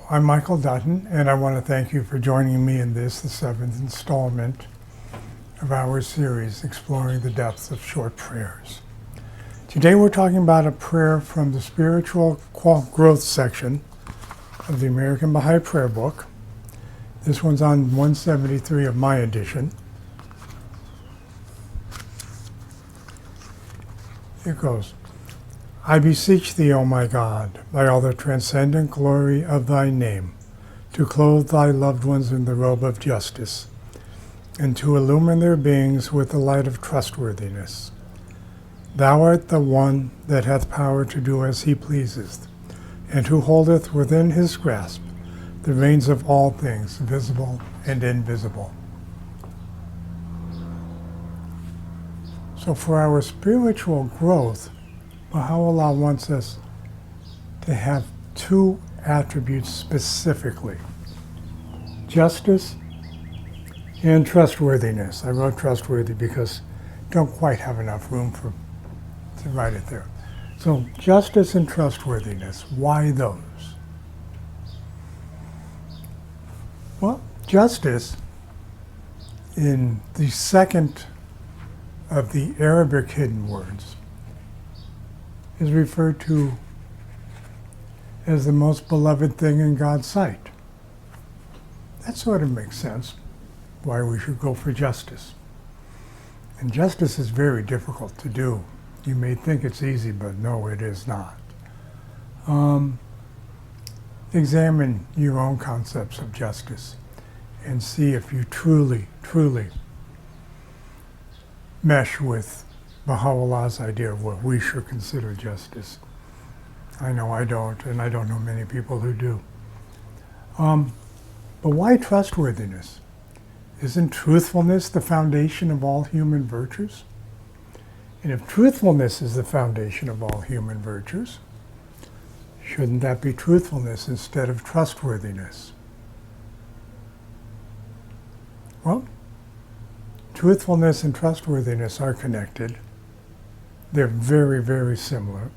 I'm Michael Dutton, and I want to thank you for joining me in this, the 7th installment of our series, Exploring the Depths of Short Prayers. Today we're talking about a prayer from the Spiritual Growth section of the American Baha'i Prayer Book. This one's on 173 of my edition. Here goes. I beseech thee, O my God, by all the transcendent glory of thy name, to clothe thy loved ones in the robe of justice, and to illumine their beings with the light of trustworthiness. Thou art the one that hath power to do as he pleaseth, and who holdeth within his grasp the reins of all things, visible and invisible. So for our spiritual growth, Baha'u'llah wants us to have two attributes specifically: justice and trustworthiness. I wrote trustworthy because I don't quite have enough room to write it there. So justice and trustworthiness, why those? Well, justice, in the second of the Arabic hidden words, is referred to as the most beloved thing in God's sight. That sort of makes sense why we should go for justice. And justice is very difficult to do. You may think it's easy, but no, it is not. Examine your own concepts of justice and see if you truly, truly mesh with Baha'u'llah's idea of what we should consider justice. I know I don't, and I don't know many people who do. But why trustworthiness? Isn't truthfulness the foundation of all human virtues? And if truthfulness is the foundation of all human virtues, shouldn't that be truthfulness instead of trustworthiness? Well, truthfulness and trustworthiness are connected. They're very, very similar.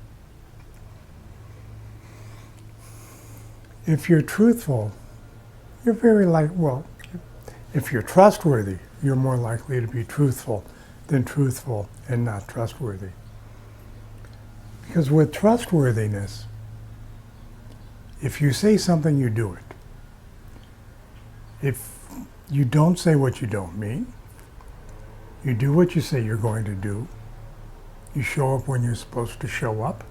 If you're truthful, you're if you're trustworthy, you're more likely to be truthful than truthful and not trustworthy. Because with trustworthiness, if you say something, you do it. If you don't say what you don't mean, you do what you say you're going to do, you show up when you're supposed to show up,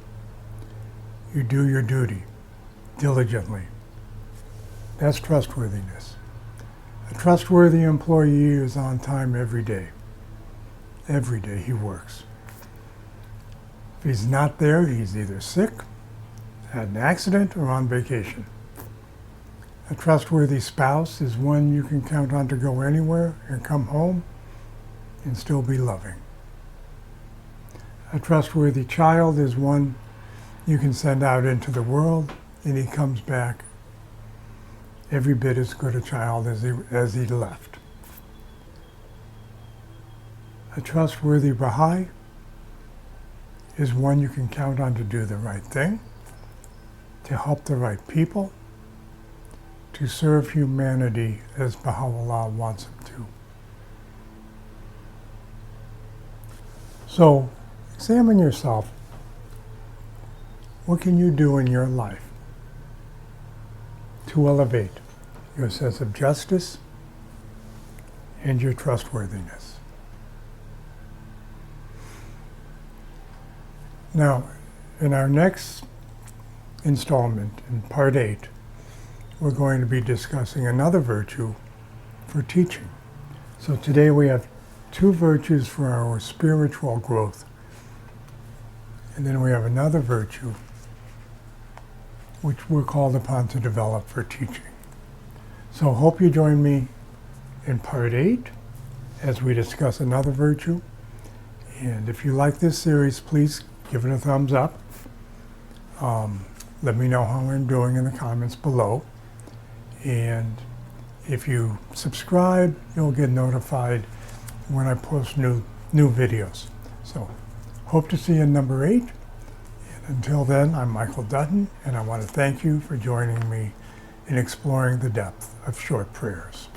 you do your duty diligently. That's trustworthiness. A trustworthy employee is on time every day. Every day he works. If he's not there, he's either sick, had an accident, or on vacation. A trustworthy spouse is one you can count on to go anywhere and come home and still be loving. A trustworthy child is one you can send out into the world and he comes back every bit as good a child as he left. A trustworthy Baha'i is one you can count on to do the right thing, to help the right people, to serve humanity as Baha'u'llah wants him to. So, examine yourself. What can you do in your life to elevate your sense of justice and your trustworthiness? Now, in our next installment, in part 8, we're going to be discussing another virtue for teaching. So today we have 2 virtues for our spiritual growth. And then we have another virtue which we're called upon to develop for teaching. So hope you join me in part 8 as we discuss another virtue. And if you like this series, please give it a thumbs up. Let me know how I'm doing in the comments below. And if you subscribe, you'll get notified when I post new videos. So hope to see you in number 8. And until then, I'm Michael Dutton, and I want to thank you for joining me in exploring the depth of short prayers.